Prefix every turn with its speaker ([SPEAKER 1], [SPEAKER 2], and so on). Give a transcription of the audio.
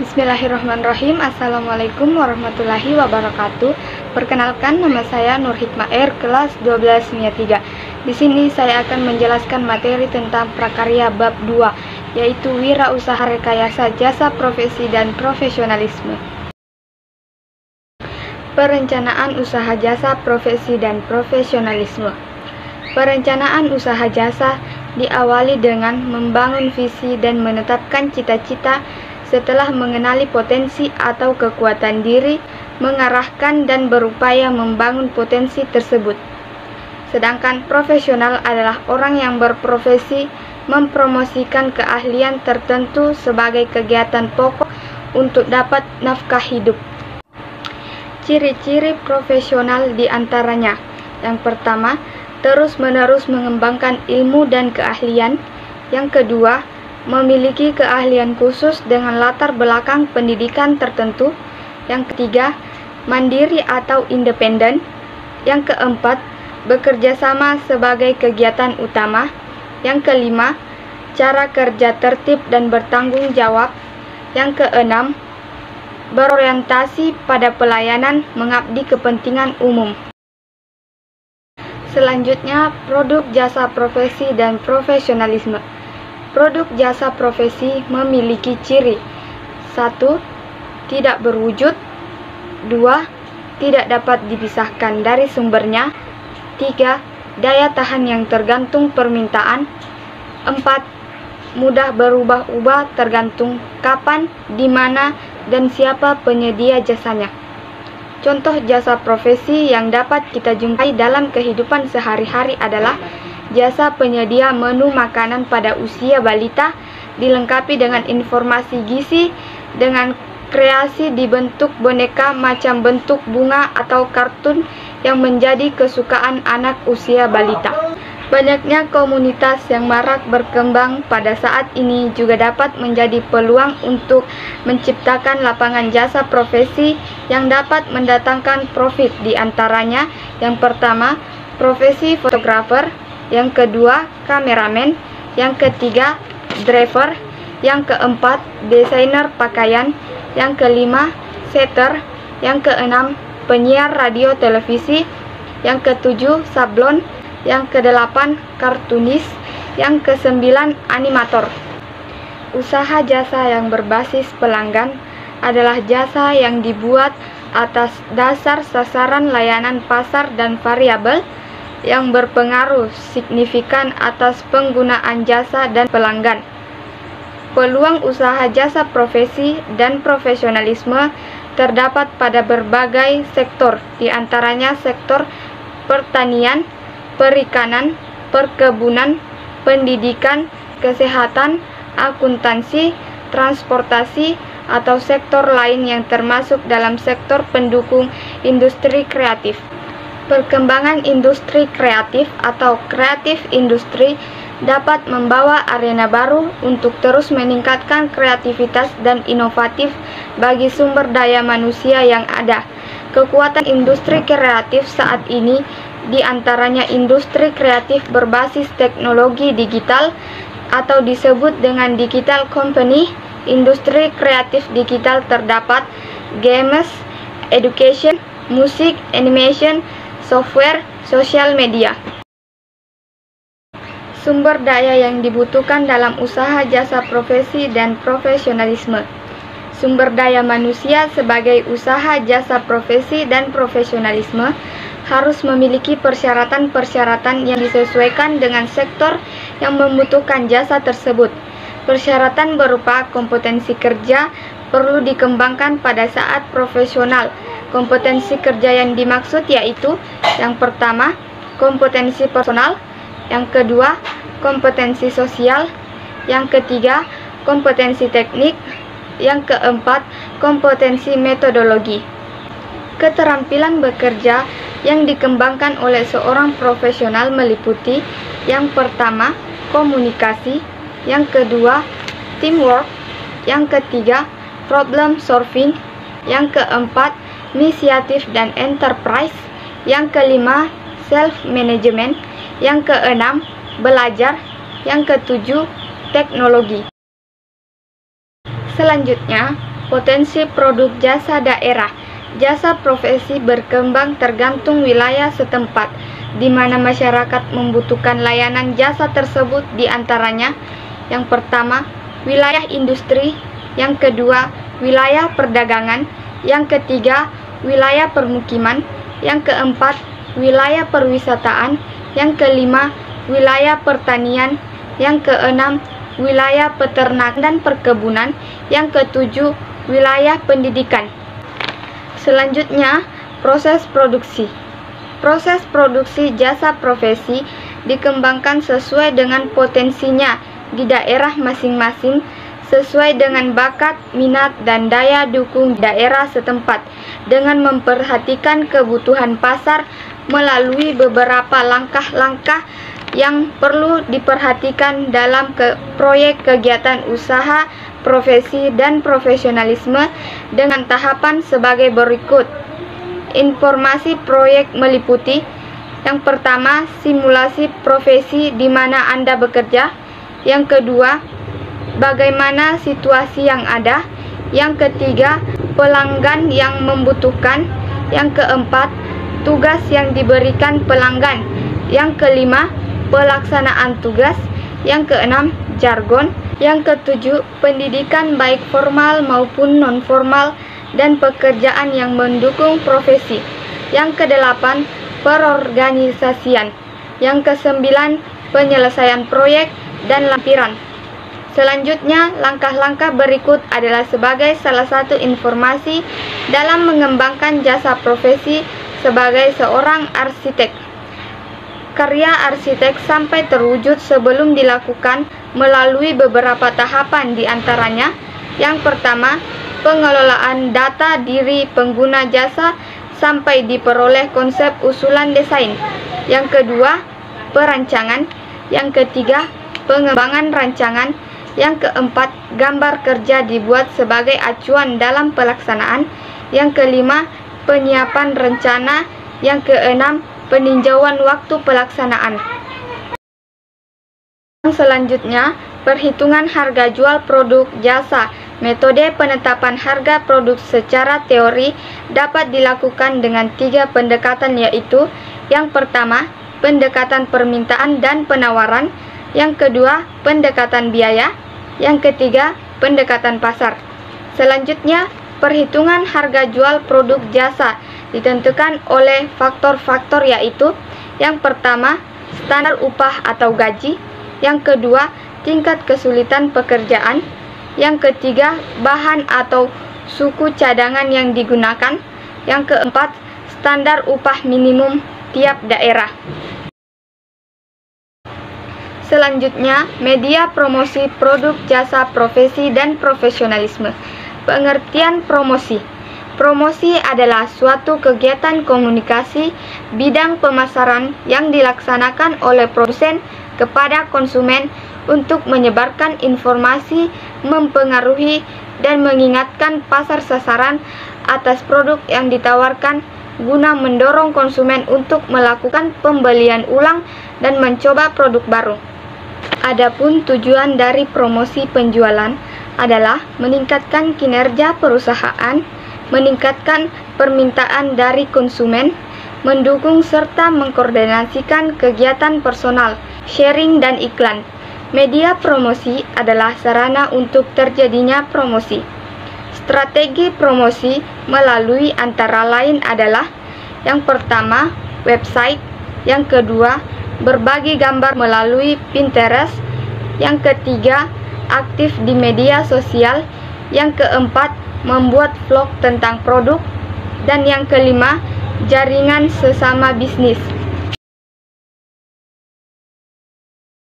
[SPEAKER 1] Bismillahirrahmanirrahim. Assalamualaikum warahmatullahi wabarakatuh. Perkenalkan, nama saya Nur Hikmah R, kelas 12 Kimia 3. Di sini saya akan menjelaskan materi tentang prakarya bab 2, yaitu wirausaha rekayasa jasa profesi dan profesionalisme. Perencanaan usaha jasa profesi dan profesionalisme. Perencanaan usaha jasa diawali dengan membangun visi dan menetapkan cita-cita. Setelah mengenali potensi atau kekuatan diri, mengarahkan dan berupaya membangun potensi tersebut. Sedangkan profesional adalah orang yang berprofesi mempromosikan keahlian tertentu sebagai kegiatan pokok untuk dapat nafkah hidup. Ciri-ciri profesional diantaranya: yang pertama, terus-menerus mengembangkan ilmu dan keahlian. Yang kedua, memiliki keahlian khusus dengan latar belakang pendidikan tertentu. Yang ketiga, mandiri atau independen. Yang keempat, bekerja sama sebagai kegiatan utama. Yang kelima, cara kerja tertib dan bertanggung jawab. Yang keenam, berorientasi pada pelayanan, mengabdi kepentingan umum. Selanjutnya, produk jasa profesi dan profesionalisme. Produk jasa profesi memiliki ciri: 1. Tidak berwujud. 2. Tidak dapat dipisahkan dari sumbernya. 3. Daya tahan yang tergantung permintaan. 4. Mudah berubah-ubah tergantung kapan, di mana, dan siapa penyedia jasanya. Contoh jasa profesi yang dapat kita jumpai dalam kehidupan sehari-hari adalah jasa penyedia menu makanan pada usia balita, dilengkapi dengan informasi gizi, dengan kreasi dibentuk boneka macam bentuk bunga atau kartun yang menjadi kesukaan anak usia balita. Banyaknya komunitas yang marak berkembang pada saat ini juga dapat menjadi peluang untuk menciptakan lapangan jasa profesi yang dapat mendatangkan profit. Di antaranya, yang pertama, profesi fotografer. Yang kedua, kameramen. Yang ketiga, driver. Yang keempat, desainer pakaian. Yang kelima, setter. Yang keenam, penyiar radio televisi. Yang ketujuh, sablon. Yang kedelapan, kartunis. Yang kesembilan, animator. Usaha jasa yang berbasis pelanggan adalah jasa yang dibuat atas dasar sasaran layanan pasar dan variabel yang berpengaruh signifikan atas penggunaan jasa dan pelanggan. Peluang usaha jasa profesi dan profesionalisme terdapat pada berbagai sektor, di antaranya sektor pertanian, perikanan, perkebunan, pendidikan, kesehatan, akuntansi, transportasi, atau sektor lain yang termasuk dalam sektor pendukung industri kreatif. Perkembangan industri kreatif atau kreatif industri dapat membawa arena baru untuk terus meningkatkan kreativitas dan inovatif bagi sumber daya manusia yang ada. Kekuatan industri kreatif saat ini diantaranya industri kreatif berbasis teknologi digital atau disebut dengan digital company. Industri kreatif digital terdapat games, education, musik, animation, software, sosial media. Sumber daya yang dibutuhkan dalam usaha jasa profesi dan profesionalisme. Sumber daya manusia sebagai usaha jasa profesi dan profesionalisme harus memiliki persyaratan-persyaratan yang disesuaikan dengan sektor yang membutuhkan jasa tersebut. Persyaratan berupa kompetensi kerja perlu dikembangkan pada saat profesional. Kompetensi kerja yang dimaksud yaitu: yang pertama, kompetensi personal. Yang kedua, kompetensi sosial. Yang ketiga, kompetensi teknik. Yang keempat, kompetensi metodologi. Keterampilan bekerja yang dikembangkan oleh seorang profesional meliputi: yang pertama, komunikasi. Yang kedua, teamwork. Yang ketiga, problem solving. Yang keempat, inisiatif dan enterprise. Yang kelima, self-management. Yang keenam, belajar. Yang ketujuh, teknologi. Selanjutnya, Potensi produk jasa daerah. Jasa profesi berkembang tergantung wilayah setempat, di mana masyarakat membutuhkan layanan jasa tersebut, di antaranya yang pertama, wilayah industri, yang kedua, wilayah perdagangan, yang ketiga, wilayah permukiman, yang keempat, wilayah perwisataan, yang kelima, wilayah pertanian, yang keenam, wilayah peternakan dan perkebunan, yang ketujuh, wilayah pendidikan. Selanjutnya, proses produksi. Proses produksi jasa profesi dikembangkan sesuai dengan potensinya di daerah masing-masing, sesuai dengan bakat, minat, dan daya dukung daerah setempat, dengan memperhatikan kebutuhan pasar melalui beberapa langkah-langkah yang perlu diperhatikan dalam proyek kegiatan usaha, profesi, dan profesionalisme dengan tahapan sebagai berikut. Informasi proyek meliputi: yang pertama, simulasi profesi di mana Anda bekerja; yang kedua, bagaimana situasi yang ada; yang ketiga, pelanggan yang membutuhkan; yang keempat, tugas yang diberikan pelanggan; yang kelima, pelaksanaan tugas; yang keenam, jargon; yang ketujuh, pendidikan baik formal maupun non-formal dan pekerjaan yang mendukung profesi; yang kedelapan, perorganisasian; yang kesembilan, penyelesaian proyek dan lampiran. Selanjutnya, langkah-langkah berikut adalah sebagai salah satu informasi dalam mengembangkan jasa profesi sebagai seorang arsitek. Karya arsitek sampai terwujud sebelum dilakukan melalui beberapa tahapan, di antaranya yang pertama, pengelolaan data diri pengguna jasa sampai diperoleh konsep usulan desain; yang kedua, perancangan; yang ketiga, pengembangan rancangan; yang keempat, gambar kerja dibuat sebagai acuan dalam pelaksanaan; yang kelima, penyiapan rencana; yang keenam, peninjauan waktu pelaksanaan. Selanjutnya, perhitungan harga jual produk jasa. Metode penetapan harga produk secara teori dapat dilakukan dengan 3 pendekatan, yaitu yang pertama, pendekatan permintaan dan penawaran; yang kedua, pendekatan biaya; yang ketiga, pendekatan pasar. Selanjutnya, perhitungan harga jual produk jasa ditentukan oleh faktor-faktor, yaitu yang pertama, standar upah atau gaji; yang kedua, tingkat kesulitan pekerjaan; yang ketiga, bahan atau suku cadangan yang digunakan; yang keempat, standar upah minimum tiap daerah. Selanjutnya, media promosi produk jasa profesi dan profesionalisme. Pengertian promosi. Promosi adalah suatu kegiatan komunikasi bidang pemasaran yang dilaksanakan oleh produsen kepada konsumen untuk menyebarkan informasi, mempengaruhi, dan mengingatkan pasar sasaran atas produk yang ditawarkan guna mendorong konsumen untuk melakukan pembelian ulang dan mencoba produk baru. Adapun tujuan dari promosi penjualan adalah meningkatkan kinerja perusahaan, meningkatkan permintaan dari konsumen, mendukung serta mengkoordinasikan kegiatan personal, sharing, dan iklan. Media promosi adalah sarana untuk terjadinya promosi. Strategi promosi melalui antara lain adalah yang pertama, website; yang kedua, berbagi gambar melalui Pinterest; yang ketiga, aktif di media sosial; yang keempat, membuat vlog tentang produk; dan yang kelima, jaringan sesama bisnis.